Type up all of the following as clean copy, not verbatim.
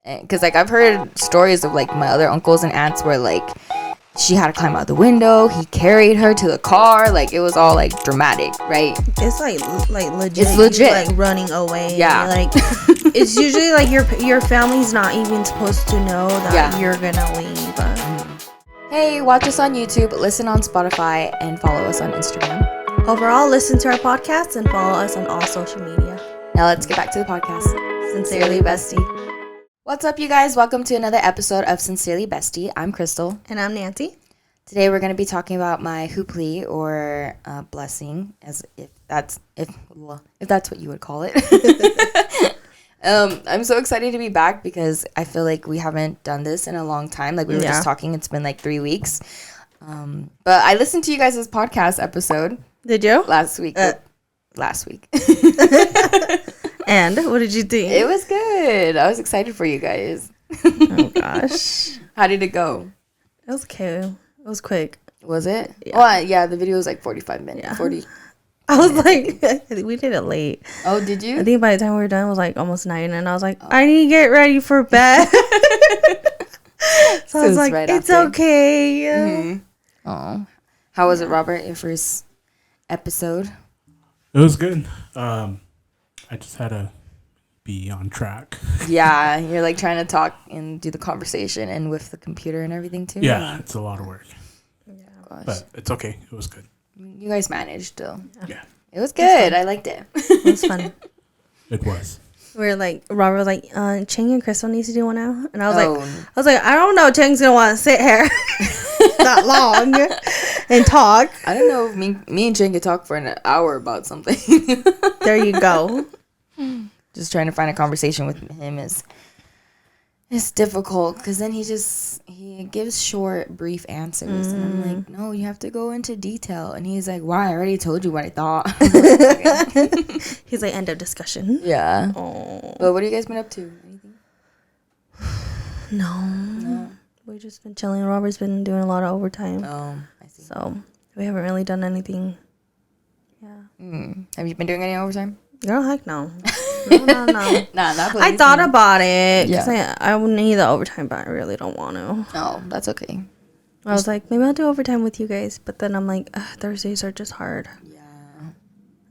Because like I've heard stories of like my other uncles and aunts where like she had to climb out the window, he carried her to the car, like it was all like dramatic, right? It's like legit. It's legit. You, like running away. Yeah. Like it's usually like your family's not even supposed to know that you're gonna leave. Hey, watch us on YouTube, listen on Spotify, and follow us on Instagram. Overall, listen to our podcasts and follow us on all social media. Now let's get back to the podcast. Sincerely, Bestie. What's up, you guys? Welcome to another episode of Sincerely Bestie. I'm Krystal. And I'm Nancy. Today we're going to be talking about my hoopli or blessing, as if that's what you would call it. I'm so excited to be back because I feel like we haven't done this in a long time. Like we were just talking, it's been like 3 weeks. But I listened to you guys' podcast episode. Did you? Last week. Last week. And what did you think? It was good. I was excited for you guys. Oh gosh. How did it go? It was okay. It was quick. Was it? Yeah. Well, yeah, the video was like 45 minutes. Yeah. 40. I was like, we did it late. Oh, did you? I think by the time we were done, it was like almost 9, and I was like, I need to get ready for bed. So I was like, it's okay. Mm-hmm. Oh, how was it, Robert? Your first episode? It was good. I just had to be on track. Yeah, you're like trying to talk and do the conversation and with the computer and everything too. Yeah, it's a lot of work. Yeah. Gosh. But it's okay. It was good. You guys managed though. Yeah. It was good. I liked it. It was fun. It was. We're like, Robert was like, Cheng and Krystal needs to do one now, and I was like, I don't know, Cheng's gonna want to sit here that long and talk. I don't know if me and Jen could talk for an hour about something. There you go. Just trying to find a conversation with him is difficult because then he gives short, brief answers, and I'm like, no, you have to go into detail. And he's like, why? I already told you what I thought. He's like, end of discussion. Yeah. Oh. But what have you guys been up to? Anything? No. We've just been chilling. Robert's been doing a lot of overtime. Oh, I see. So we haven't really done anything. Yeah. Have you been doing any overtime? Girl, heck no. No. Nah, not I thought about it. Because Yeah. I would need the overtime, but I really don't want to. No, that's okay. I was like, maybe I'll do overtime with you guys. But then I'm like, Thursdays are just hard. Yeah.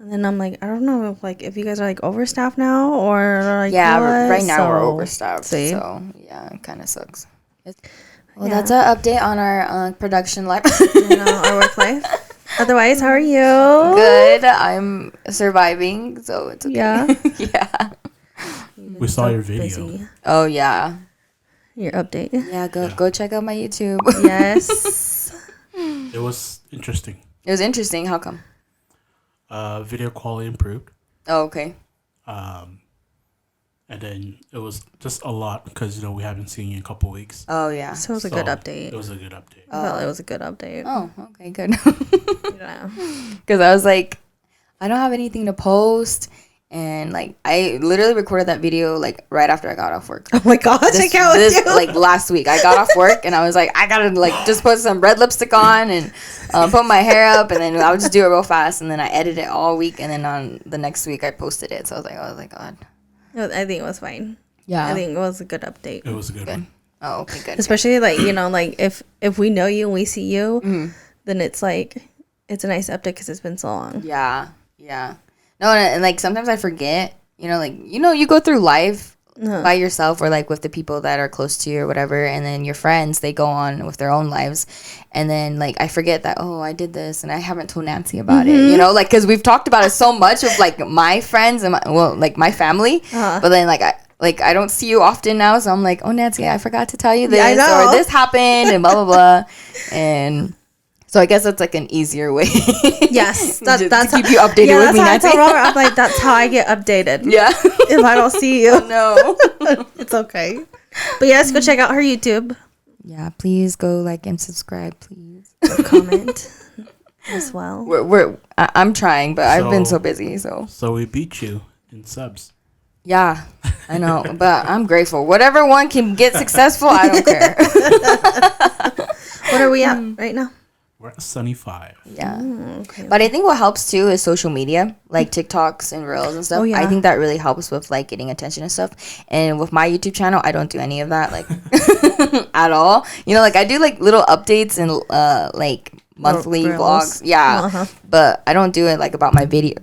And then I'm like, I don't know if you guys are like overstaffed now or like Yeah, what? right now we're So, overstaffed. see? So, yeah, it kind of sucks. Well, Yeah. that's an update on our production life. Our work life. Otherwise, how are you? Good. I'm surviving, so it's okay. Yeah. Yeah. We saw your video. Busy. Oh, yeah. Your update. Yeah, go check out my YouTube. Yes. It was interesting. It was interesting. How come? Video quality improved. Oh, okay. And then it was just a lot because, we haven't seen you in a couple weeks. Oh, yeah. So it was a good update. It was a good update. I felt it was a good update. Oh, okay, good. Yeah. Because I was like, I don't have anything to post. And, like, I literally recorded that video, like, right after I got off work. Oh my gosh, I can't with you. Like, last week. I got off work, and I was like, I gotta, like, just put some red lipstick on and put my hair up, and then I'll just do it real fast. And then I edited it all week, and then on the next week, I posted it. So I was like, oh, my God. I think it was fine. Yeah. I think it was a good update. It was a good one. Oh, okay, good. Especially, like, like, if we know you and we see you, then it's, like, it's a nice update because it's been so long. Yeah. No, and like, sometimes I forget, you go through life by yourself or, like, with the people that are close to you or whatever, and then your friends, they go on with their own lives, and then, like, I forget that, oh, I did this, and I haven't told Nancy about it, like, because we've talked about it so much of, like, my friends and, my family, but then, I don't see you often now, so I'm like, oh, Nancy, I forgot to tell you this, or this happened, and blah, blah, blah, and... So I guess that's like an easier way. Yes, that's to keep you updated with me, Nancy. I tell Robert, I'm like, that's how I get updated. Yeah. If I don't see you, no, it's okay. But yes, go check out her YouTube. Yeah, please go like and subscribe, please. Comment as well. I'm trying, but I've been so busy. So we beat you in subs. Yeah, I know, but I'm grateful. Whatever one can get successful, I don't care. What are we at right now? We're at Sunny 5. Yeah. Okay. But I think what helps too is social media, like TikToks and Reels and stuff. Oh, yeah. I think that really helps with like getting attention and stuff. And with my YouTube channel, I don't do any of that like at all. You know, like I do like little updates and like monthly vlogs. Yeah. Uh-huh. But I don't do it like about my videos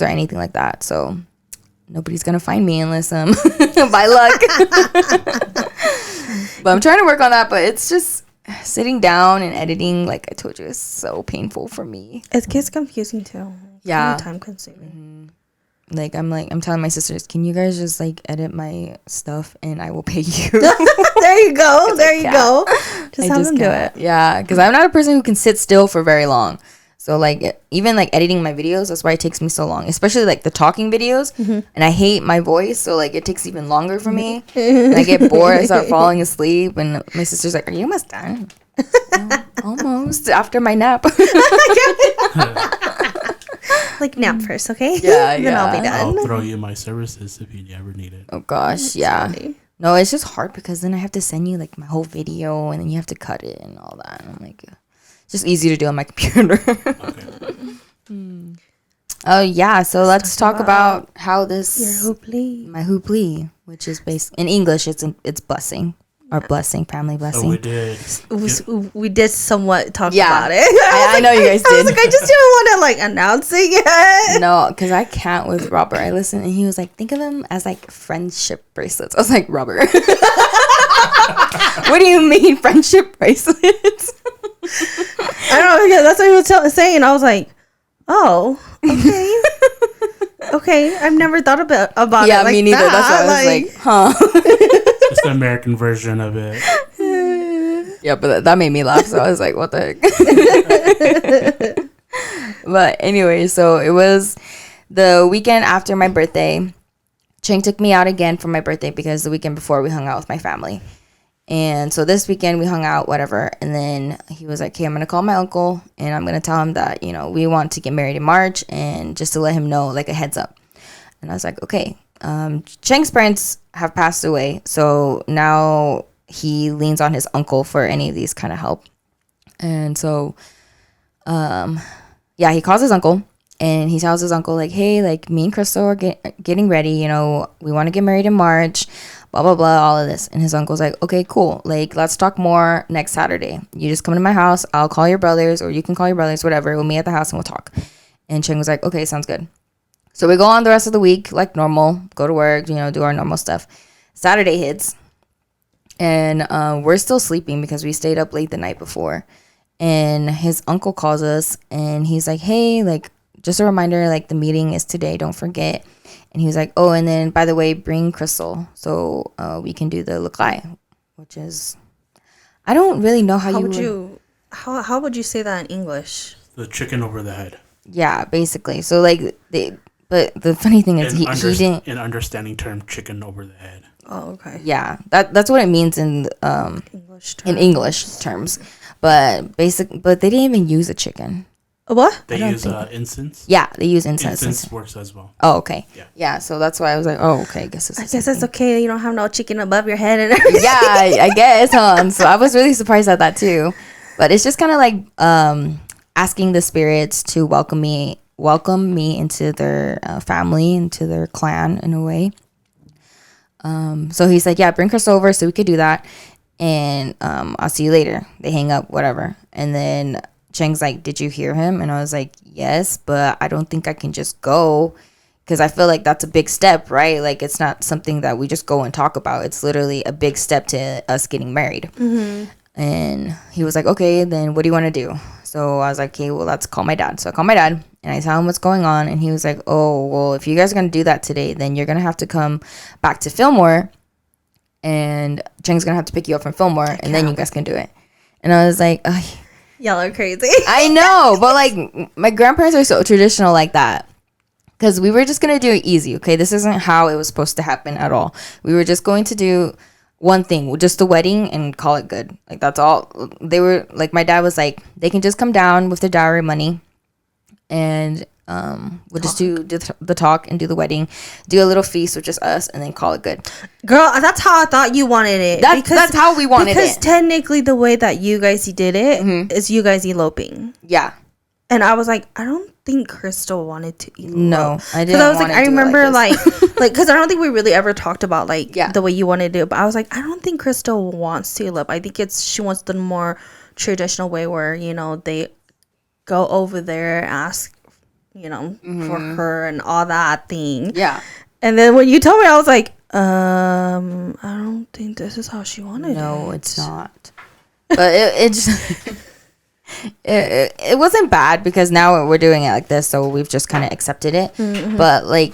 or anything like that. So nobody's gonna find me unless by luck. But I'm trying to work on that, but it's just sitting down and editing, like I told you, is so painful for me. It gets confusing too. Yeah. Time consuming. Like I'm telling my sisters, can you guys just like edit my stuff and I will pay you? There you go. There you go. Just have them do it. Yeah, because I'm not a person who can sit still for very long. So like even like editing my videos, that's why it takes me so long, especially like the talking videos. And I hate my voice, so like it takes even longer for me. And I get bored, I start falling asleep, and my sister's like, "Are you almost done?" Almost after my nap. Like nap first, okay? Yeah, Then I'll be I'll done. throw you my services if you ever need it. Oh gosh, yeah. Funny. No, it's just hard because then I have to send you like my whole video, and then you have to cut it and all that. And I'm like, it's just easy to do on my computer. Okay. Oh yeah, so let's talk about how this Your hooply. my hooply, which is based in English, it's blessing or blessing, family So blessing. We did somewhat talk Yeah. about it. I know you guys I was did. like, I just didn't want to like announce it yet. No, because I can't with Robert. I listened and he was like, think of them as like friendship bracelets. I was like, Robert, what do you mean friendship bracelets? I don't know. Yeah, that's what he was saying. I was like, oh, okay. Okay, I've never thought about Yeah, it like me neither. that. That's why I was like, huh? It's the American version of it. Yeah, but that made me laugh. So I was like, what the heck? But anyway, so it was the weekend after my birthday. Cheng took me out again for my birthday because the weekend before we hung out with my family. And so this weekend we hung out, whatever. And then he was like, okay, I'm going to call my uncle and I'm going to tell him that, you know, we want to get married in March and just to let him know, like a heads up. And I was like, okay. Cheng's parents have passed away. So now he leans on his uncle for any of these kind of help. And so, yeah, he calls his uncle and he tells his uncle like, hey, like me and Krystal are getting ready. You know, we want to get married in March. Blah, blah, blah, all of this. And his uncle's like, okay, cool. Like, let's talk more next Saturday. You just come to my house. I'll call your brothers or you can call your brothers, whatever. We'll meet at the house and we'll talk. And Cheng was like, okay, sounds good. So we go on the rest of the week like normal, go to work, you know, do our normal stuff. Saturday hits and we're still sleeping because we stayed up late the night before. And his uncle calls us and he's like, hey, like, just a reminder, like the meeting is today. Don't forget. And he was like, oh, and then, by the way, bring Krystal so we can do the laklai, which is, I don't really know how would you say that in English? The chicken over the head. Yeah, basically. So, like, but the funny thing is he didn't. In understanding term, chicken over the head. Oh, okay. Yeah, that's what it means in English terms. But they didn't even use a chicken. What? They use incense. Yeah, they use incense. Incense works as well. Oh, okay. Yeah. So that's why I was like, oh, okay. I guess it's okay. You don't have no chicken above your head and everything. Yeah, I guess, huh? So I was really surprised at that too. But it's just kind of like asking the spirits to welcome me into their family, into their clan in a way. So he's like, yeah, bring Krystal over so we could do that, and I'll see you later. They hang up, whatever, and then Cheng's like, did you hear him? And I was like, yes, but I don't think I can just go because I feel like that's a big step, right? Like, it's not something that we just go and talk about. It's literally a big step to us getting married. Mm-hmm. And he was like, okay, then what do you want to do? So I was like, okay, well, let's call my dad. So I call my dad and I tell him what's going on. And he was like, oh, well, if you guys are going to do that today, then you're going to have to come back to Fillmore and Cheng's going to have to pick you up from Fillmore and then you guys can do it. And I was like, ugh. Y'all are crazy. I know, but like my grandparents are so traditional like that. Because we were just going to do it easy, okay? This isn't how it was supposed to happen at all. We were just going to do one thing, just the wedding and call it good. Like, that's all. They were, like, my dad was like, they can just come down with the dowry money and we'll just do the talk and do the wedding, do a little feast with just us, and then call it good. Girl, that's how I thought you wanted it. That's how we wanted it. Because technically the way that you guys did it is you guys eloping. Yeah. And I was like, I don't think Krystal wanted to elope. No, I didn't. Because I was like, I remember like because I don't think we really ever talked about like the way you wanted to do it. But I was like, I don't think Krystal wants to elope. I think she wants the more traditional way where, you know, they go over there, ask, you know, for her and all that thing. Yeah. And then when you told me, I was like, I don't think this is how she wanted it. No, it's not. But it just it wasn't bad because now we're doing it like this, so we've just kind of accepted it. Mm-hmm. But like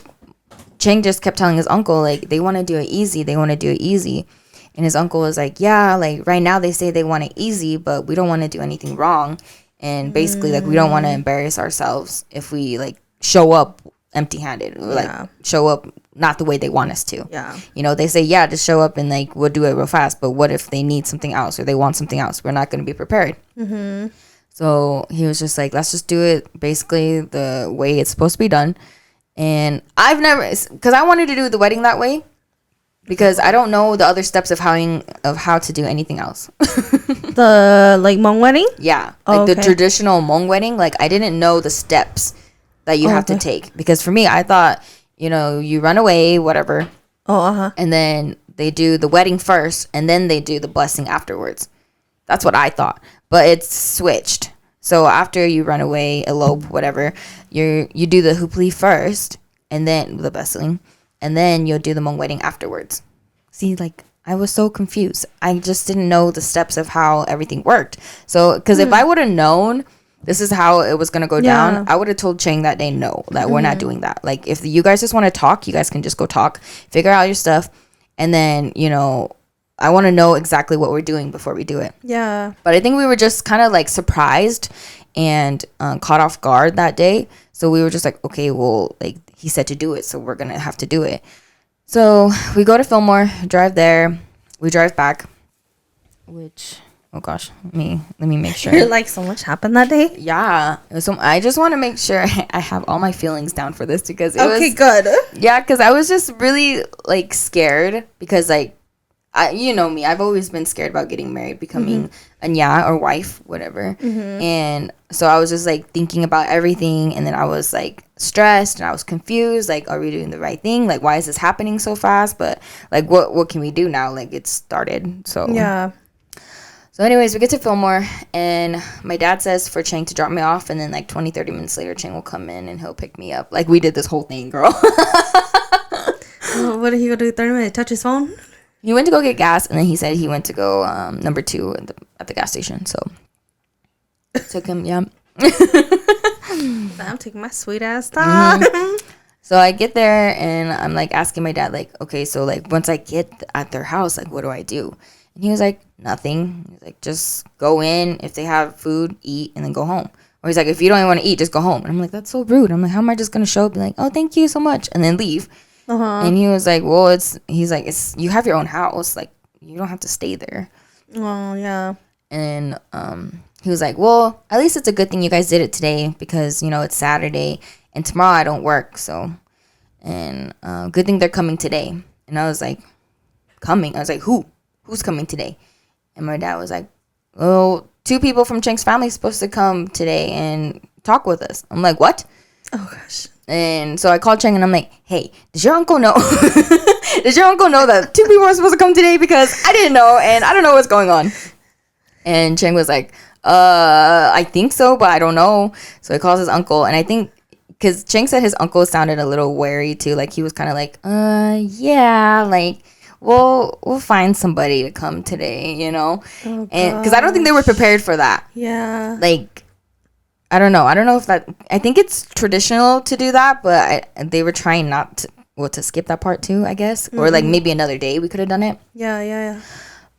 Chang just kept telling his uncle like they want to do it easy, and his uncle was like, yeah, like right now they say they want it easy, but we don't want to do anything wrong, and basically like we don't want to embarrass ourselves if we like show up empty-handed or like show up not the way they want us to. Yeah, you know, they say just show up and like we'll do it real fast, but what if they need something else or they want something else? We're not going to be prepared. Mm-hmm. So he was just like, let's just do it basically the way it's supposed to be done. And I've never, because I wanted to do the wedding that way because I don't know the other steps of how to do anything else. The like Hmong wedding? Yeah, like the traditional Hmong wedding. Like I didn't know the steps that you have to take, because for me, I thought, you know, you run away, whatever. And then they do the wedding first, and then they do the blessing afterwards. That's what I thought, but it's switched. So after you run away, elope, whatever, you do the hupli first, and then the blessing, and then you'll do the Hmong wedding afterwards. See, like I was so confused. I just didn't know the steps of how everything worked. So, because if I would have known this is how it was gonna go down, I would have told Chang that day, no, that we're not doing that. Like if you guys just want to talk, you guys can just go talk, figure out your stuff, and then, you know, I want to know exactly what we're doing before we do it. Yeah. But I think we were just kind of like surprised and caught off guard that day. So we were just like, okay, well, like he said to do it, so we're going to have to do it. So we go to Fillmore, drive there. We drive back, which, oh gosh, let me make sure. You're like, so much happened that day? Yeah. So I just want to make sure I have all my feelings down for this because it was good. Yeah, because I was just really like scared because like, you know me, I've always been scared about getting married, becoming a nya or wife, whatever. And so I was just like thinking about everything, and then I was like stressed and I was confused, like, are we doing the right thing? Like, why is this happening so fast? But like, what can we do now? Like, it's started. So yeah. So anyways, we get to Fillmore, and my dad says for Chang to drop me off, and then like 20-30 minutes later Chang will come in and he'll pick me up. Like, we did this whole thing, girl. What did he go do? 30 minutes? Touch his phone? He went to go get gas, and then he said he went to go number 2 at the gas station. So took him, yeah. I'm taking my sweet ass time. So I get there, and I'm like asking my dad, like, okay, so like once I get at their house, like what do I do? And he was like, nothing. He's like, just go in. If they have food, eat, and then go home. Or he's like, if you don't even want to eat, just go home. And I'm like, that's so rude. I'm like, how am I just gonna show up and be like, oh, thank you so much, and then leave? And he was like, well, he's like, you have your own house, like you don't have to stay there. Oh yeah. And he was like, well, at least it's a good thing you guys did it today, because you know it's Saturday and tomorrow I don't work, so, and good thing they're coming today. And I was like, coming? I was like, who's coming today? And my dad was like, well, 2 people from Chang's family is supposed to come today and talk with us. I'm like, what? Oh gosh. And so I called Chang and I'm like, hey, does your uncle know? Does your uncle know that 2 people are supposed to come today? Because I didn't know, and I don't know what's going on. And Chang was like, I think so, but I don't know. So he calls his uncle, and I think, because Chang said his uncle sounded a little wary too. Like he was kind of like, yeah, like, we'll find somebody to come today, you know? Oh, and because I don't think they were prepared for that. Yeah. Like, I don't know if that, I think it's traditional to do that, but they were trying not to skip that part too, I guess. Or like maybe another day we could have done it. Yeah.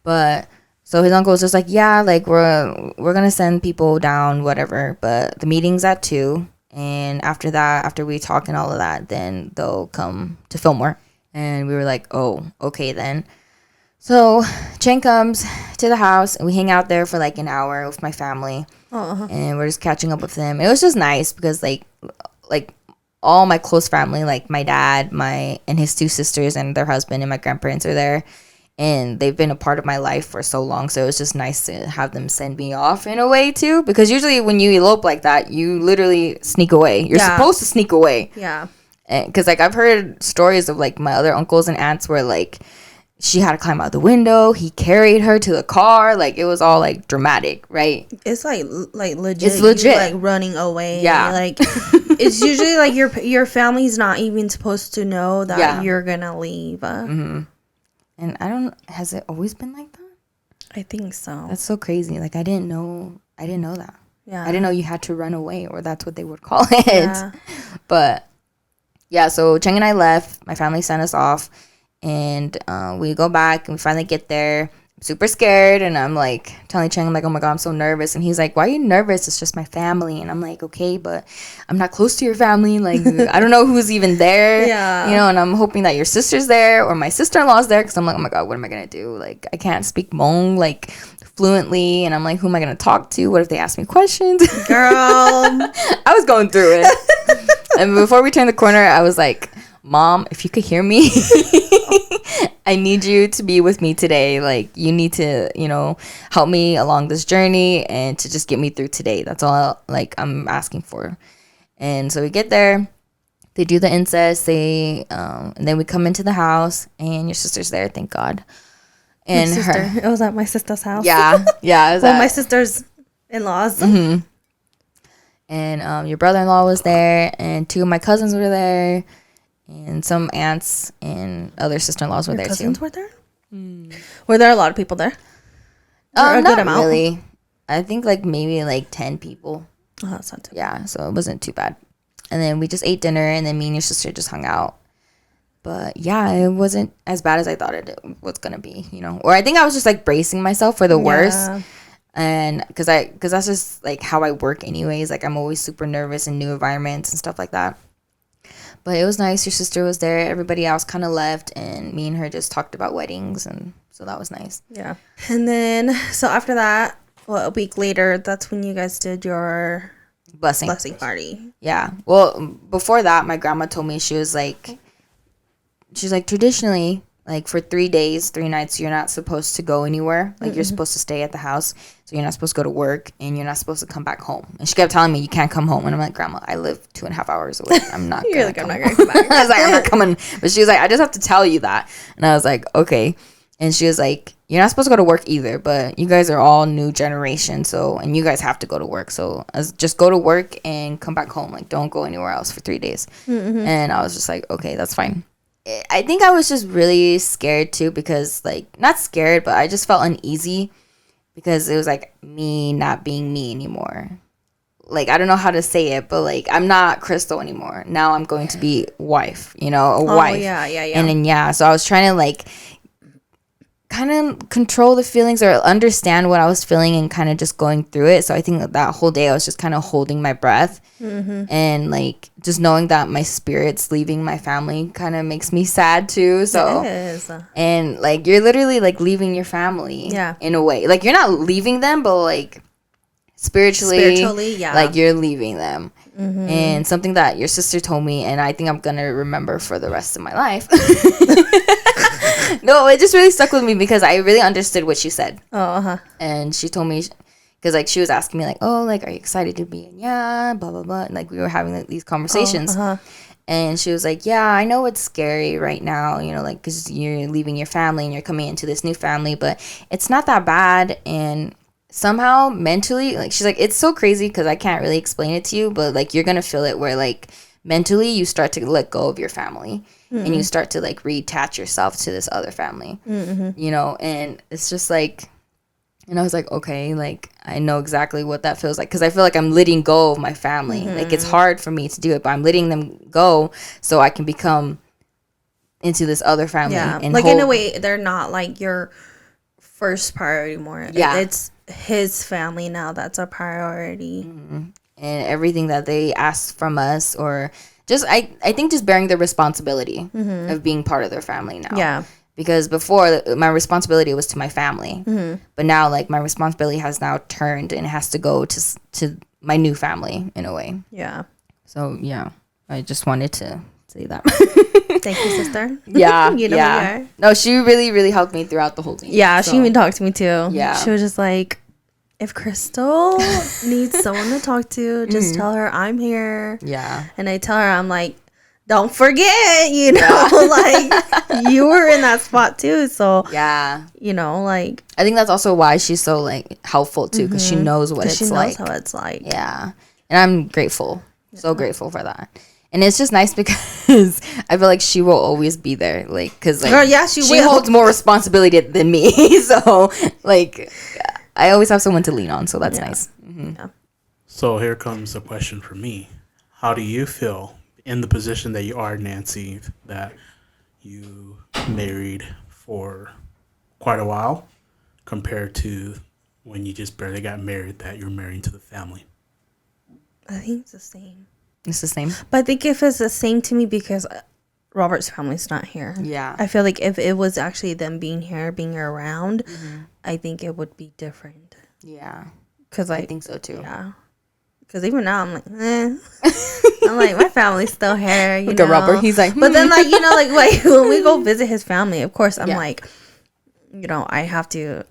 But so his uncle was just like, yeah, like we're gonna send people down, whatever, but the meeting's at 2, and after that, after we talk and all of that, then they'll come to Fillmore. And we were like, oh, okay then. So Chang comes to the house, and we hang out there for like an hour with my family. And we're just catching up with them. It was just nice because like like all my close family, like my dad, and his 2 sisters and their husband and my grandparents are there. And they've been a part of my life for so long. So it was just nice to have them send me off in a way too. Because usually when you elope like that, you literally sneak away. You're supposed to sneak away. Yeah. Because like I've heard stories of like my other uncles and aunts where like she had to climb out the window. He carried her to the car. Like it was all like dramatic, right? It's like legit. It's legit. Like running away. Yeah. Like it's usually like your family's not even supposed to know that you're gonna leave. Mm-hmm. And has it always been like that? I think so. That's so crazy. Like I didn't know that. Yeah. I didn't know you had to run away, or that's what they would call it. Yeah. But yeah, so Cheng and I left. My family sent us off, and we go back and we finally get there. I'm super scared, and I'm like telling Cheng, I'm like, oh my god, I'm so nervous. And he's like, why are you nervous? It's just my family. And I'm like, okay, but I'm not close to your family. Like I don't know who's even there. Yeah. You know, and I'm hoping that your sister's there or my sister-in-law's there, because I'm like, oh my god, what am I gonna do? Like I can't speak Hmong like fluently, and I'm like, who am I gonna talk to? What if they ask me questions? Girl. I was going through it. And before we turned the corner, I was like, Mom, if you could hear me, I need you to be with me today. Like, you need to, you know, help me along this journey and to just get me through today. That's all, like, I'm asking for. And so we get there. They do the incest. And then we come into the house, and your sister's there, thank God. And it was at my sister's house. Yeah. Yeah. It was my sister's in-laws. Mm-hmm. And your brother-in-law was there, and 2 of my cousins were there. And some aunts and other sister-in-laws were there too. Cousins were there? Were there a lot of people there? A good amount. Really. I think like maybe like 10 people. Oh, that's not too bad. Yeah, so it wasn't too bad. And then we just ate dinner, and then me and your sister just hung out. But yeah, it wasn't as bad as I thought it was gonna be, you know. Or I think I was just like bracing myself for the worst. And because that's just like how I work anyways. Like I'm always super nervous in new environments and stuff like that. But it was nice. Your sister was there. Everybody else kind of left, and me and her just talked about weddings, and so that was nice. Yeah. And then, so after that, a week later, that's when you guys did your blessing party. Yeah. Well, before that, my grandma told me she's like, traditionally, like for 3 days, 3 nights, you're not supposed to go anywhere. Like you're supposed to stay at the house. So you're not supposed to go to work, and you're not supposed to come back home. And she kept telling me, you can't come home. And I'm like, Grandma, I live 2.5 hours away. I'm not You're like, I'm not going to come back. I was like, I'm not coming. But she was like, I just have to tell you that. And I was like, okay. And she was like, you're not supposed to go to work either, but you guys are all new generation. So, and you guys have to go to work. So just go to work and come back home. Like, don't go anywhere else for 3 days. Mm-hmm. And I was just like, okay, that's fine. I think I was just really scared too, because like, not scared, but I just felt uneasy because it was like me not being me anymore. Like, I don't know how to say it, but like, I'm not Krystal anymore. Now I'm going to be wife, you know, a wife. Yeah. And then, so I was trying to like kind of control the feelings or understand what I was feeling and kind of just going through it. So I think that whole day I was just kind of holding my breath and like just knowing that my spirit's leaving my family kind of makes me sad too. So and like you're literally like leaving your family in a way. Like you're not leaving them, but like spiritually like you're leaving them. And something that your sister told me, and I think I'm gonna remember for the rest of my life. No, it just really stuck with me because I really understood what she said. And she told me, because like she was asking me like, oh, like, are you excited to be in? Yeah, blah blah blah. And like we were having like, these conversations. And she was like, yeah, I know it's scary right now, you know, like because you're leaving your family and you're coming into this new family, but it's not that bad. And somehow mentally, like she's like, it's so crazy because I can't really explain it to you, but like you're gonna feel it where like mentally you start to let go of your family and you start to like reattach yourself to this other family, you know. And it's just like, and I was like, okay, like I know exactly what that feels like, because I feel like I'm letting go of my family. Like it's hard for me to do it, but I'm letting them go so I can become into this other family. And like in a way they're not like your first priority more. It's his family now that's a priority. And everything that they ask from us, or just I think just bearing the responsibility of being part of their family now. Because before my responsibility was to my family, but now like my responsibility has now turned and it has to go to my new family in a way. So I just wanted to say that. Thank you, sister. Yeah, you know yeah. No, she really, really helped me throughout the whole thing. Yeah, so. She even talked to me too. Yeah, she was just like, if Krystal needs someone to talk to, just tell her I'm here. Yeah, and I tell her, I'm like, don't forget, you know, like you were in that spot too. So yeah, you know, like I think that's also why she's so like helpful too, because she knows what it's like. She knows how it's like. Yeah, and I'm grateful, so grateful for that. And it's just nice because I feel like she will always be there, like because like she holds more responsibility than me. So like I always have someone to lean on, so that's nice. Mm-hmm. Yeah. So here comes a question for me: how do you feel in the position that you are, Nancy, that you married for quite a while, compared to when you just barely got married, that you're married to the family? I think it's the same. It's the same. But I think if it's the same to me because Robert's family's not here. Yeah. I feel like if it was actually them being here, being around, I think it would be different. Yeah. Cause I think so too. Yeah. Because even now I'm like, I'm like, my family's still here. You Look know? at Robert. He's like, But then like, you know, like when we go visit his family, of course, I'm like, you know, I have to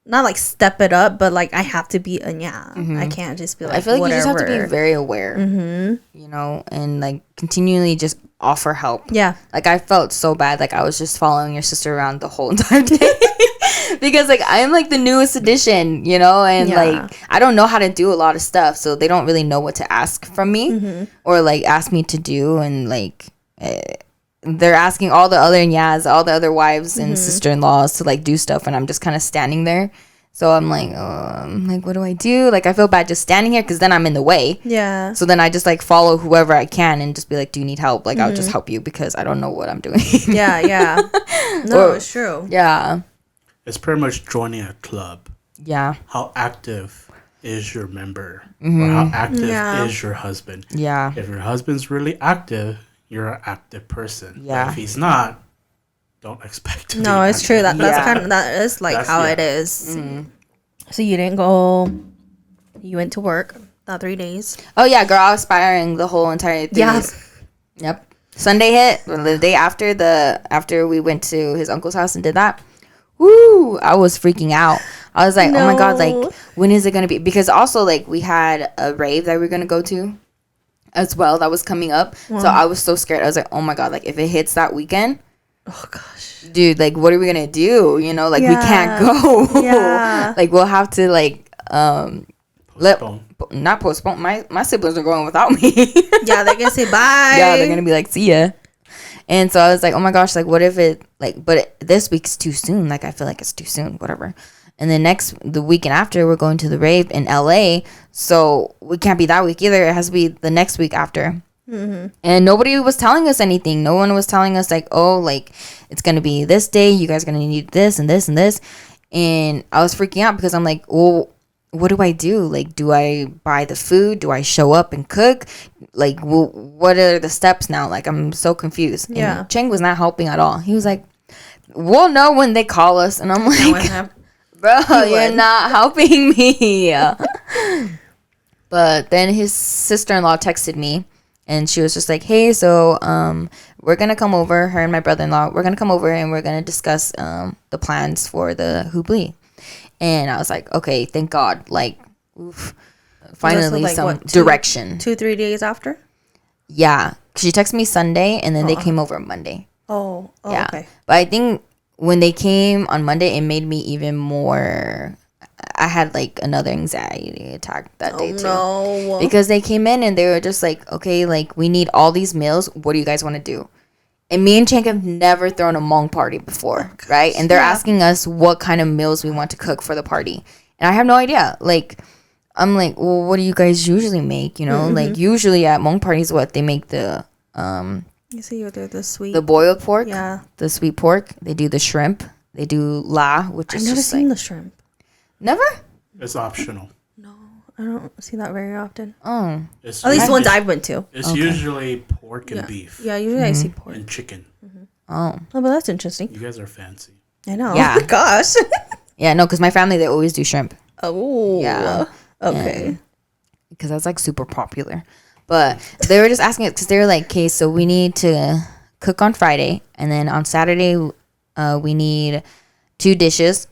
not like step it up, but like I have to be I can't just be like, I feel like whatever. you just have to be very aware, you know, and like continually just offer help. Yeah. Like I felt so bad. Like I was just following your sister around the whole entire day because like I'm like the newest addition, you know, and like I don't know how to do a lot of stuff. So they don't really know what to ask from me or like ask me to do. And like they're asking all the other all the other wives and sister-in-laws to like do stuff, and I'm just kind of standing there. So I'm like, what do I do? Like I feel bad just standing here because then I'm in the way. Yeah. So then I just like follow whoever I can and just be like, do you need help? Like I'll just help you because I don't know what I'm doing. Yeah. No, it's true. Yeah. It's pretty much joining a club. Yeah. How active is your member? Or how active is your husband? Yeah. If your husband's really active, you're an active person. Yeah. But if he's not, don't expect to. No, be it's active. true. That's kind of that is like how it is. So you didn't go. You went to work that 3 days. Oh yeah, girl, I was aspiring the whole entire 3 days. Yep. Sunday hit the day after we went to his uncle's house and did that. Woo! I was freaking out. I was like, oh my god, like when is it gonna be? Because also like we had a rave that we were gonna go to as well that was coming up. Wow. So I was so scared. I was like, oh my god, like if it hits that weekend, oh gosh, dude, like what are we gonna do? You know, like we can't go. Yeah. Like we'll have to like postpone. Not postpone. My siblings are going without me. Yeah, they're gonna say bye. Yeah, they're gonna be like, see ya. And so I was like, oh my gosh, like what if it like, but this week's too soon. Like I feel like it's too soon, whatever. And then the weekend after, we're going to the rave in LA. So we can't be that week either. It has to be the next week after. And nobody was telling us anything. No one was telling us like, oh, like it's gonna be this day. You guys are gonna need this and this and this. And I was freaking out because I'm like, well, what do I do? Like, do I buy the food? Do I show up and cook? Like, what are the steps now? Like, I'm so confused. Yeah. And Cheng was not helping at all. He was like, we'll know when they call us. And I'm like, bro, you're not helping me. But then his sister-in-law texted me. And she was just like, hey, so we're going to come over, her and my brother-in-law, we're going to come over and we're going to discuss the plans for the Hubli. And I was like, okay, thank God. Like, oof, finally like, some direction. 2-3 days after? Yeah. She texted me Sunday and then they came over Monday. Oh, yeah. Okay. But I think when they came on Monday, it made me even more... I had like another anxiety attack that day too. No. Because they came in and they were just like, okay, like we need all these meals. What do you guys want to do? And me and Cheng have never thrown a Hmong party before, right? And they're asking us what kind of meals we want to cook for the party. And I have no idea. Like, I'm like, well, what do you guys usually make? You know, like usually at Hmong parties, what they make the you see, the sweet, the boiled pork, the sweet pork. They do the shrimp. They do la, which is I've never just seen like, the shrimp. Never? It's optional. No, I don't see that very often. Oh. It's at least the ones I've went to. It's usually pork and beef. Yeah, usually I see pork. And chicken. Oh. Oh, but that's interesting. You guys are fancy. I know. Yeah. Oh my gosh. Yeah, no, because my family, they always do shrimp. Oh. Yeah. Okay. Because that's like super popular. But they were just asking it because they were like, okay, so we need to cook on Friday, and then on Saturday we need 2 dishes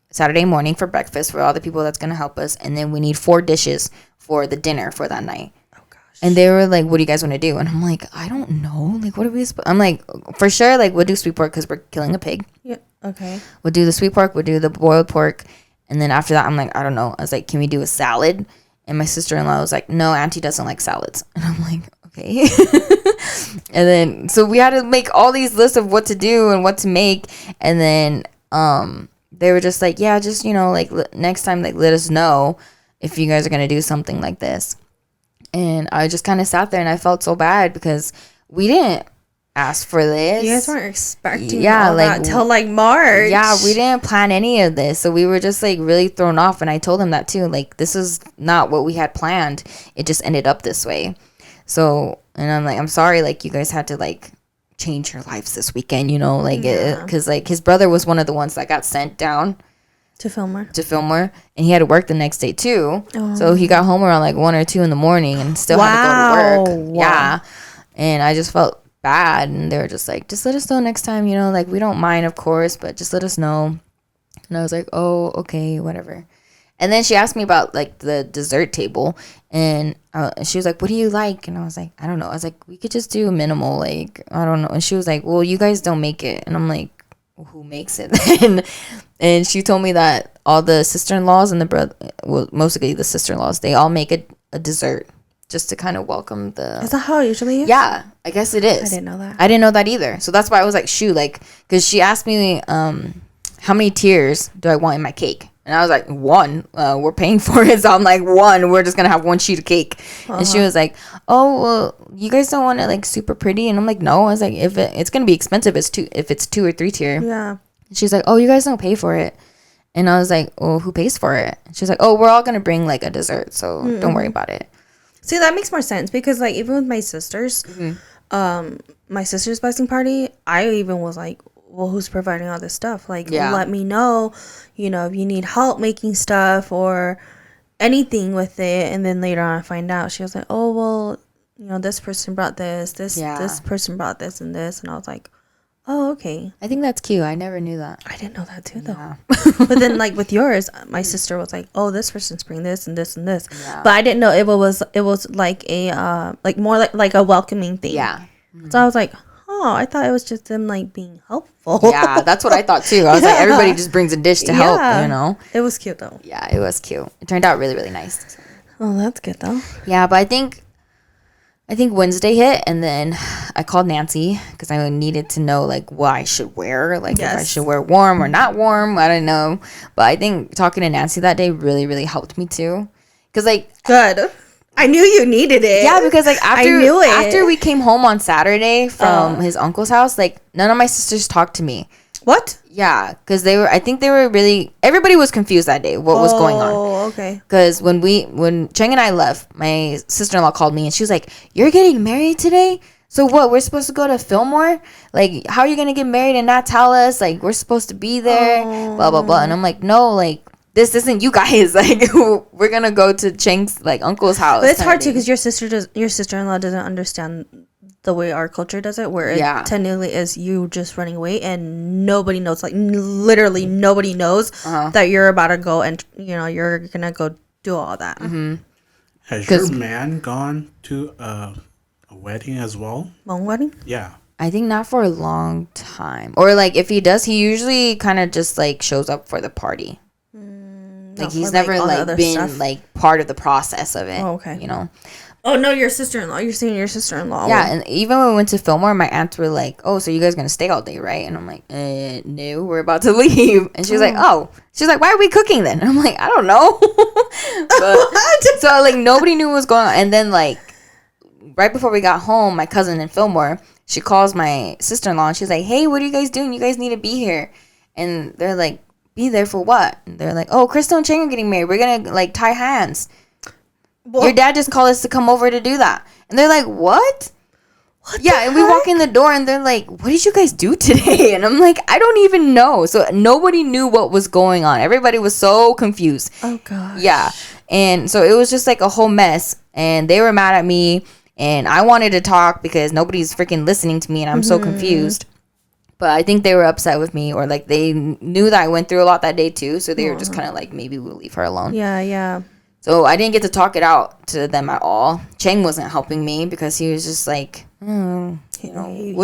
Saturday morning for breakfast for all the people that's going to help us, and then we need 4 dishes for the dinner for that night. Oh gosh. And they were like, what do you guys want to do? And I'm like, I don't know, like, what are we I'm like, for sure, like, we'll do sweet pork because we're killing a pig. Yeah. Okay. We'll do the sweet pork, we'll do the boiled pork, and then after that I'm like, I don't know, I was like, can we do a salad? And my sister-in-law was like, no, auntie doesn't like salads. And I'm like, okay. And then so we had to make all these lists of what to do and what to make, and then they were just like, yeah, just, you know, like, next time, like, let us know if you guys are gonna do something like this. And I just kind of sat there and I felt so bad because we didn't ask for this. You guys weren't expecting all that till like March. Yeah, we didn't plan any of this, so we were just like really thrown off. And I told him that too, like, this is not what we had planned, it just ended up this way. So, and I'm like, I'm sorry, like, you guys had to like change your lives this weekend, you know, like, because like his brother was one of the ones that got sent down to Fillmore, and he had to work the next day too. So he got home around like 1 or 2 in the morning and still had to go to work. Yeah. And I just felt bad, and they were just like, just let us know next time, you know, like, we don't mind, of course, but just let us know. And I was like, oh, okay, whatever. And then she asked me about like the dessert table, and she was like, what do you like? And I was like, I don't know. I was like, we could just do a minimal, like, I don't know. And she was like, well, you guys don't make it. And I'm like, well, who makes it then? And she told me that all the sister-in-laws and the brother, well, mostly the sister-in-laws, they all make a dessert just to kind of welcome the... Is that how it usually is? Yeah, I guess it is. I didn't know that. I didn't know that either. So that's why I was like, shoot, like, because she asked me how many tiers do I want in my cake? And I was like, 1. We're paying for it. So I'm like, 1. We're just going to have 1 sheet of cake. And she was like, oh, well, you guys don't want it like super pretty? And I'm like, no. I was like, if it's going to be expensive if it's 2 or 3 tier. Yeah. And she's like, oh, you guys don't pay for it. And I was like, oh, who pays for it? And she's like, oh, we're all going to bring like a dessert. So don't worry about it. See, that makes more sense because like even with my sisters, my sister's blessing party, I even was like, well, who's providing all this stuff? Like, let me know, you know, if you need help making stuff or anything with it. And then later on I find out, she was like, oh, well, you know, this person brought this person brought this and this. And I was like, oh, okay. I think that's cute. I never knew that. I didn't know that too, though. Yeah. But then, like, with yours, my sister was like, oh, this person's bringing this and this and this. Yeah. But I didn't know it was like a, like more like a welcoming thing. Yeah. Mm-hmm. So I was like, oh, I thought it was just them, like, being helpful. Yeah, that's what I thought, too. I was like, everybody just brings a dish to help, you know? It was cute, though. Yeah, it was cute. It turned out really, really nice. Oh, that's good, though. Yeah, but I think Wednesday hit, and then I called Nancy because I needed to know, like, what I should wear. Like, if I should wear warm or not warm. I don't know. But I think talking to Nancy that day really, really helped me, too. Because, like... Good. I knew you needed it. Yeah, because, like, after we came home on Saturday from his uncle's house, like, none of my sisters talked to me. What? Yeah, because I think they were really... Everybody was confused that day, what was going on. Oh, okay. Because when Cheng and I left, my sister-in-law called me, and she was like, you're getting married today? So what, we're supposed to go to Fillmore? Like, how are you going to get married and not tell us? Like, we're supposed to be there, blah, blah, blah. And I'm like, no, like, this isn't you guys. Like, we're going to go to Cheng's, like, uncle's house. But it's hard, too, because your sister-in-law doesn't understand the way our culture does it, where it technically is you just running away and nobody knows, like, literally nobody knows that you're about to go and, you know, you're going to go do all that. Mm-hmm. Has your man gone to a wedding as well? Long wedding? Yeah. I think not for a long time. Or, like, if he does, he usually kind of just, like, shows up for the party. Like, he's never, like, been, stuff? Like, part of the process of it. Oh, okay. You know? Oh, no, your sister-in-law. You're saying your sister-in-law. Yeah, and even when we went to Fillmore, my aunts were like, oh, so you guys going to stay all day, right? And I'm like, no, we're about to leave. And she was like, oh. She's like, why are we cooking then? And I'm like, I don't know. But, so, like, nobody knew what was going on. And then, like, right before we got home, my cousin in Fillmore, she calls my sister-in-law, and she's like, hey, what are you guys doing? You guys need to be here. And they're like, be there for what? And they're like, oh, Krystal and Cheng are getting married. We're going to, like, tie hands. Well, your dad just called us to come over to do that. And they're like, what? Yeah, and we walk in the door, and they're like, what did you guys do today? And I'm like, I don't even know. So nobody knew what was going on. Everybody was so confused. Oh, gosh. Yeah. And so it was just like a whole mess. And they were mad at me. And I wanted to talk because nobody's freaking listening to me. And I'm so confused. But I think they were upset with me, or like they knew that I went through a lot that day too. So they were just kind of like, maybe we'll leave her alone. Yeah. So I didn't get to talk it out to them at all. Cheng wasn't helping me because he was just like, we'll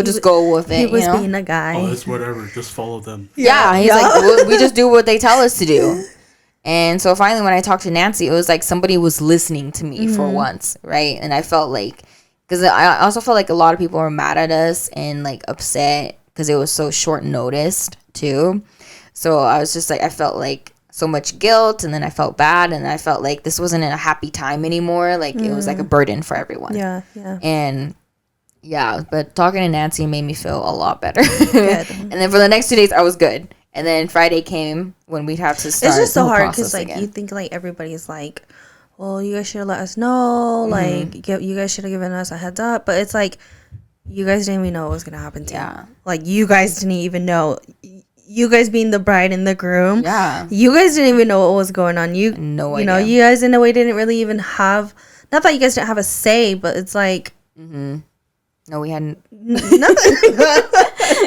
just go with it. He was being a guy. Oh, it's whatever. Just follow them. Yeah, he's like, we just do what they tell us to do. And so finally, when I talked to Nancy, it was like somebody was listening to me for once, right? And I felt like, because I also felt like a lot of people were mad at us and like upset because it was so short noticed too. So I was just like, I felt like so much guilt, and then I felt bad, and I felt like this wasn't a happy time anymore. Like it was like a burden for everyone. Yeah. And yeah, but talking to Nancy made me feel a lot better. And then for the next 2 days, I was good. And then Friday came when we'd have to start. It's just so hard because like again. you think like everybody's like, well, you guys should have let us know. Like you guys should have given us a heads up. But it's like, you guys didn't even know what was gonna happen to you. Like you guys didn't even know. You guys being the bride and the groom. Yeah. You guys didn't even know what was going on. No idea. You know, you guys in a way didn't really even have. Not that you guys didn't have a say, but it's like. No, we hadn't. Nothing.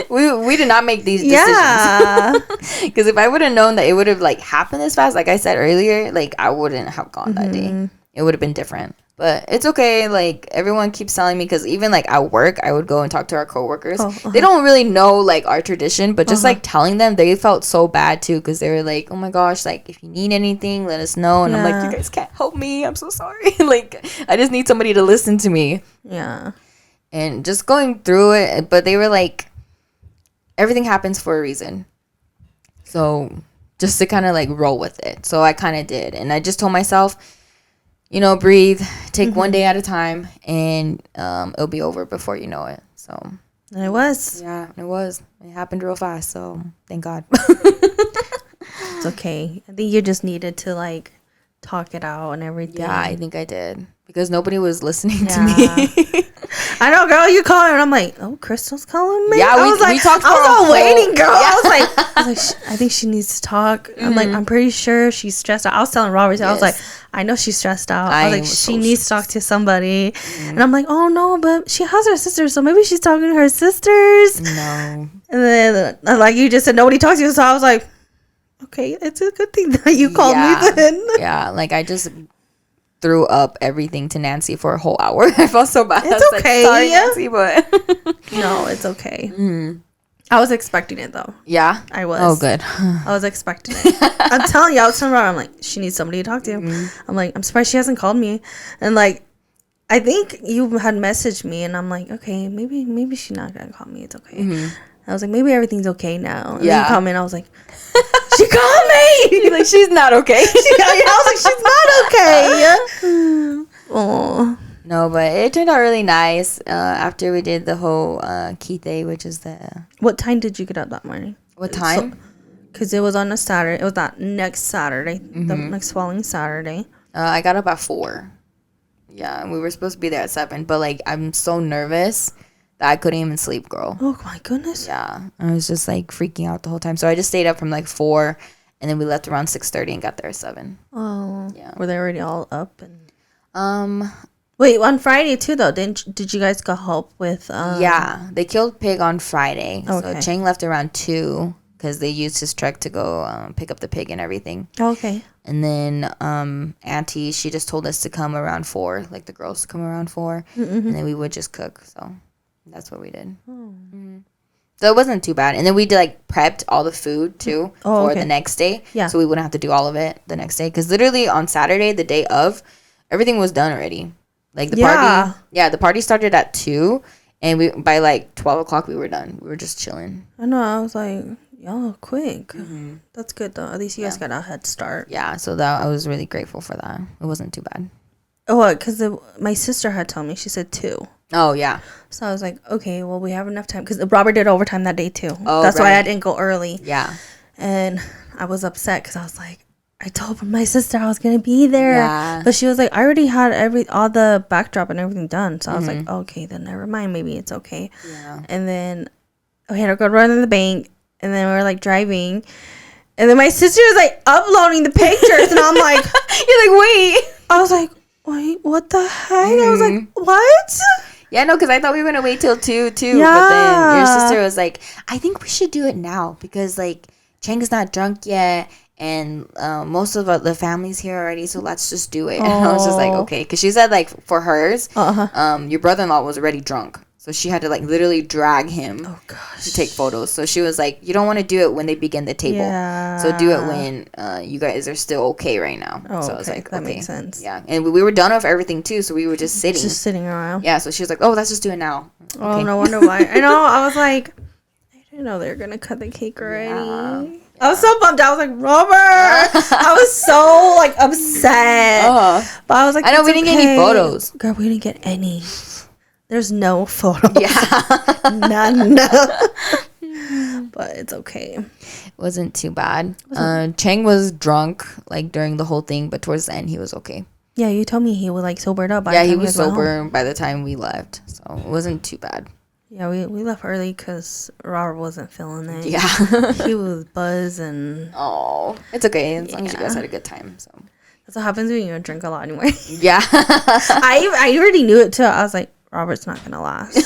we did not make these decisions. Yeah. Because if I would have known that it would have like happened this fast, like I said earlier, like I wouldn't have gone that day. It would have been different. But it's okay. Like everyone keeps telling me, because even like at work, I would go and talk to our coworkers. They don't really know like our tradition, but just like telling them, they felt so bad too, because they were like, "Oh my gosh, like if you need anything, let us know." And I'm like, "You guys can't help me. I'm so sorry. Like I just need somebody to listen to me." Yeah. And just going through it, but they were like, everything happens for a reason. So just to kind of like roll with it. So I kind of did, and I just told myself, breathe, take one day at a time, and it'll be over before you know it. So and it was. Yeah, it was. It happened real fast. So thank God. It's okay. I think you just needed to like talk it out and everything. Yeah, I think I did, because nobody was listening to me. I know, girl. You call her, and I'm like, "Oh, Krystal's calling me." Yeah, we talked. I was all waiting, girl. Yeah. I was like, I think she needs to talk. I'm like, I'm pretty sure she's stressed out. I was telling Robert, yes. I was like, I know she's stressed out. I was like, she needs to talk to somebody. And I'm like, oh no, but she has her sisters, so maybe she's talking to her sisters. No. And then, like you just said, nobody talks to you, so I was like, okay, it's a good thing that you called me then. Yeah, like I just threw up everything to Nancy for a whole hour. I felt so bad. It's okay. Like, sorry, Nancy, but no, it's okay. I was expecting it though. Yeah, I was. Oh, good. I was expecting it. I'm telling you, I was telling her, I'm like, she needs somebody to talk to. I'm like, I'm surprised she hasn't called me. And like, I think you had messaged me, and I'm like, okay, maybe she's not gonna call me. It's okay. I was like, maybe everything's okay now. And then you called me, and I was like, she called me. You're like, she's not okay. I was like, she's not okay. Oh. No, but it turned out really nice after we did the whole Kithe, which is the... What time did you get up that morning? What time? Because it was on a Saturday. It was that next Saturday, the next following Saturday. I got up at 4. Yeah, and we were supposed to be there at 7. But, like, I'm so nervous that I couldn't even sleep, girl. Oh, my goodness. Yeah. I was just, like, freaking out the whole time. So I just stayed up from, like, 4, and then we left around 6:30 and got there at 7. Oh. Yeah. Were they already all up? And wait, on Friday, too, though. Did you guys go help with... Yeah. They killed pig on Friday. Okay. So Cheng left around 2 because they used his truck to go pick up the pig and everything. Okay. And then Auntie, she just told us to come around 4, like the girls to come around 4, and then we would just cook. So that's what we did. So it wasn't too bad. And then we did, like, prepped all the food too for the next day. Yeah. So we wouldn't have to do all of it the next day, because literally on Saturday, the day of, everything was done already. Like the party. Yeah, the party started at 2, and we by like 12 o'clock we were done. We were just chilling. I know. I was like, y'all quick. That's good though. At least you guys got a head start. Yeah, so that I was really grateful for that. It wasn't too bad. Oh, because my sister had told me, she said 2. Oh yeah. So I was like, okay, well we have enough time, because Robert did overtime that day too. Oh, that's why I didn't go early. Yeah. And I was upset because I was like, I told my sister I was gonna be there, but she was like, I already had all the backdrop and everything done. So I was like, okay, then never mind. Maybe it's okay. Yeah. And then we had to go run in the bank, and then we were like driving, And then my sister was like uploading the pictures, and I'm like, you're like, wait. I was like, wait, what the heck? I was like, what? Yeah, no, because I thought we were gonna wait till 2 too. Yeah. But then your sister was like, I think we should do it now because like Cheng is not drunk yet, and most of the family's here already, so let's just do it. And I was just like, okay, because she said like for hers, your brother-in-law was already drunk. So she had to like literally drag him to take photos. So she was like, you don't want to do it when they begin the table. Yeah. So do it when you guys are still okay right now. Oh, so I was like, that makes sense. Yeah. And we were done with everything too. So we were just sitting. Just sitting around. Yeah. So she was like, oh, let's just do it now. Oh, okay. No wonder why. I know. I was like, I didn't know they were going to cut the cake already. Yeah. I was so bummed. I was like, Robert. I was so like upset. But I was like, I know we didn't get any photos. Girl, we didn't get any. There's no photos. Yeah. None. But it's okay. It wasn't too bad. Cheng was drunk like during the whole thing, but towards the end he was okay. Yeah, you told me he was like sobered up. Yeah, he was sober by the time we left. So it wasn't too bad. Yeah, we left early because Robert wasn't feeling it. Yeah. He was buzzed and... Oh, it's okay as long as you guys had a good time. So that's what happens when you drink a lot anyway. Yeah. I already knew it too. I was like, Robert's not gonna last.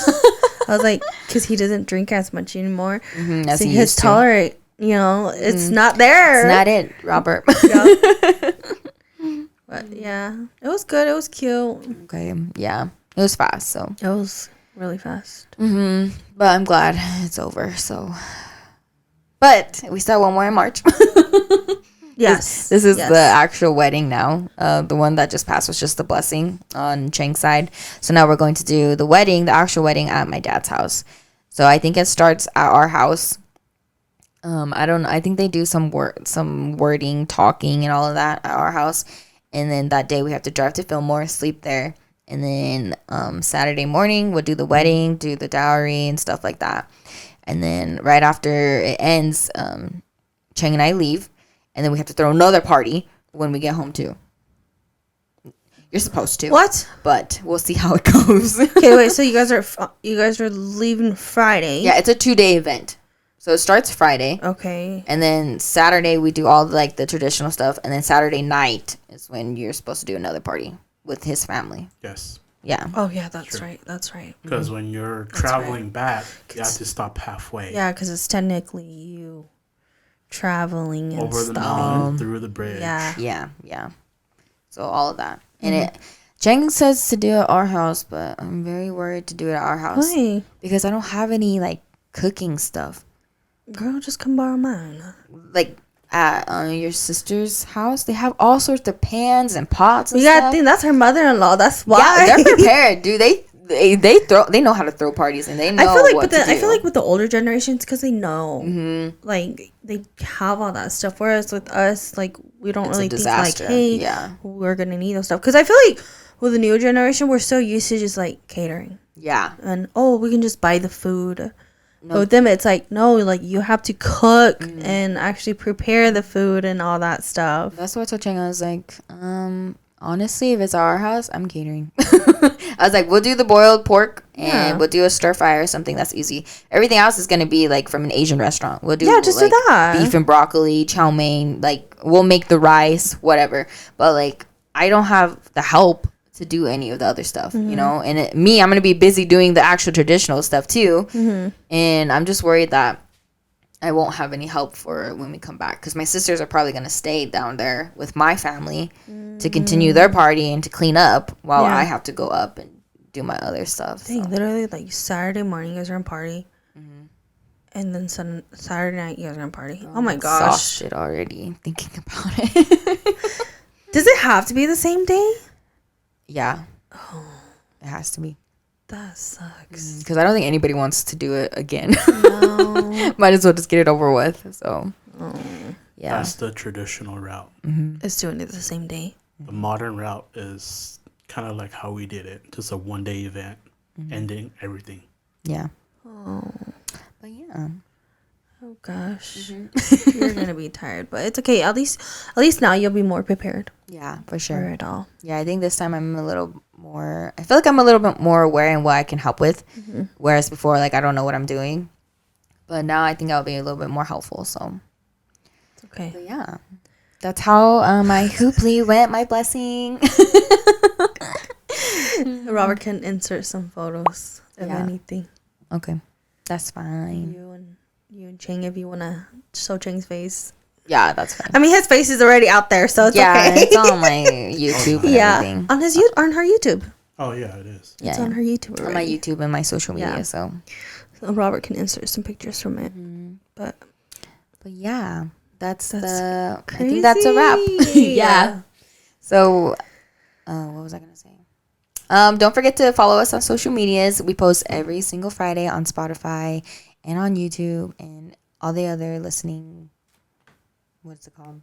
I was like, because he doesn't drink as much anymore. Mm-hmm, so his tolerate, it's not there. It's not it, Robert. But yeah, it was good. It was cute. Okay, yeah, it was fast. So it was really fast. But I'm glad it's over. So, but we still have one more in March. Yes. This is the actual wedding now. The one that just passed was just the blessing on Cheng's side. So now we're going to do the wedding, the actual wedding at my dad's house. So I think it starts at our house. I don't know. I think they do some wording, talking, and all of that at our house. And then that day we have to drive to Fillmore, sleep there. And then Saturday morning we'll do the wedding, do the dowry and stuff like that. And then right after it ends, Cheng and I leave. And then we have to throw another party when we get home too. You're supposed to. What? But we'll see how it goes. Okay, wait. So you guys are leaving Friday? Yeah, it's a 2-day event. So it starts Friday. Okay. And then Saturday we do all like the traditional stuff, and then Saturday night is when you're supposed to do another party with his family. Yes. Yeah. Oh yeah, that's right. That's right. Because when you're traveling back, you have to stop halfway. Yeah, because it's technically you traveling and over the mountain, through the bridge. Yeah. So all of that. And Cheng says to do it at our house, but I'm very worried to do it at our house. Why? Because I don't have any like cooking stuff. Girl, just come borrow mine. Like at your sister's house, they have all sorts of pans and pots and you gotta think that's her mother-in-law. That's why. Yeah, they're prepared, dude. They know how to throw parties, and they know I feel like with the older generations, because they know, like they have all that stuff. Whereas with us, like we don't really think like, hey, we're gonna need those stuff. Because I feel like with the newer generation, we're so used to just like catering. Yeah. And we can just buy the food. No. But with them, it's like no, like you have to cook and actually prepare the food and all that stuff. That's what I told Cheng. I was like, honestly, if it's our house, I'm catering. I was like, we'll do the boiled pork and we'll do a stir fry or something that's easy. Everything else is going to be like from an Asian restaurant. We'll do just do that. Beef and broccoli, chow mein. Like we'll make the rice, whatever. But like I don't have the help to do any of the other stuff, you know. And I'm going to be busy doing the actual traditional stuff too. And I'm just worried that I won't have any help for when we come back, because my sisters are probably going to stay down there with my family to continue their party and to clean up while I have to go up and do my other stuff. Dang, literally, like Saturday morning, you guys are in party. And then Saturday night, you guys are in party. Oh my gosh. Exhausted already thinking about it. Does it have to be the same day? Yeah. Oh. It has to be. That sucks. Because I don't think anybody wants to do it again. No. Might as well just get it over with. So, yeah. That's the traditional route. It's doing it the same day. The modern route is kind of like how we did it. Just a one-day event, ending everything. Yeah. Oh. But yeah. Oh gosh. You're gonna be tired, but it's okay. At least now you'll be more prepared. Yeah, for sure. For it all. Yeah, I think this time I'm a little more. I feel like I'm a little bit more aware in what I can help with, whereas before, like I don't know what I'm doing. But now I think I'll be a little bit more helpful. So. It's Okay. But yeah. That's how my hooply went, my blessing. Robert can insert some photos of anything. Okay. That's fine. You and Chang, if you want to show Chang's face. Yeah, that's fine. I mean, his face is already out there, so it's okay. It's on my YouTube and everything. On her YouTube. Oh, yeah, it is. It's on her YouTube already. On my YouTube and my social media, so Robert can insert some pictures from it. But yeah, that's crazy. I think that's a wrap. Yeah. So, what was I gonna say? Don't forget to follow us on social medias. We post every single Friday on Spotify and on YouTube and all the other listening. What's it called?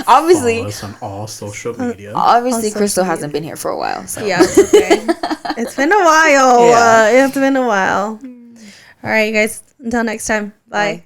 Obviously, follow us on all social media. Obviously, Krystal hasn't been here for a while, so yeah, it's okay. It's been a while. It's been a while. All right, you guys. Until next time. Bye.